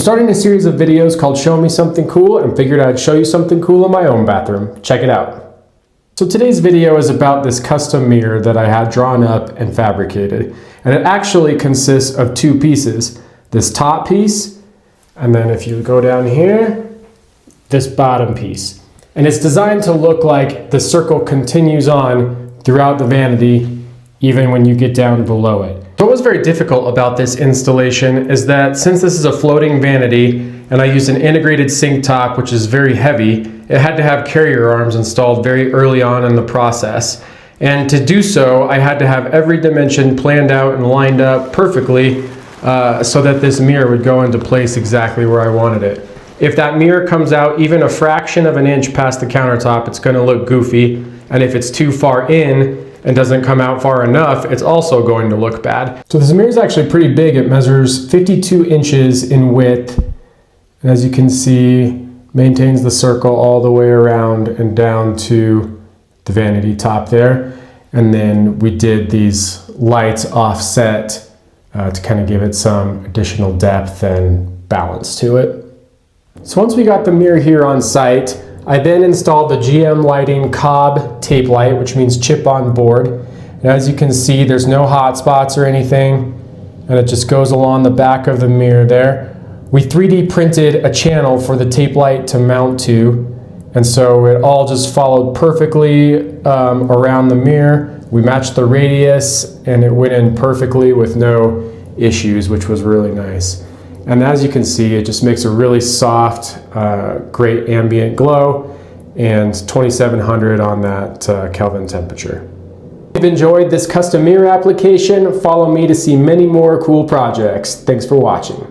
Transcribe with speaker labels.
Speaker 1: Starting a series of videos called Show Me Something Cool, and figured I'd show you something cool in my own bathroom. Check it out. So today's video is about this custom mirror that I had drawn up and fabricated. And it actually consists of two pieces. This top piece, and then if you go down here, this bottom piece. And it's designed to look like the circle continues on throughout the vanity, even when you get down below it. What was very difficult about this installation is that since this is a floating vanity and I used an integrated sink top, which is very heavy, it had to have carrier arms installed very early on in the process. And to do so, I had to have every dimension planned out and lined up perfectly so that this mirror would go into place exactly where I wanted it. If that mirror comes out even a fraction of an inch past the countertop, it's going to look goofy. And if it's too far in and doesn't come out far enough, it's also going to look bad. So this mirror is actually pretty big. It measures 52 inches in width. And as you can see, maintains the circle all the way around and down to the vanity top there. And then we did these lights offset to kind of give it some additional depth and balance to it. So once we got the mirror here on site, I then installed the GM Lighting Cobb tape light, which means chip on board. And as you can see, there's no hot spots or anything, and it just goes along the back of the mirror there. We 3D printed a channel for the tape light to mount to, and so it all just followed perfectly around the mirror. We matched the radius, and it went in perfectly with no issues, which was really nice. And as you can see, it just makes a really soft, great ambient glow, and 2700 on that Kelvin temperature. If you've enjoyed this custom mirror application, follow me to see many more cool projects. Thanks for watching.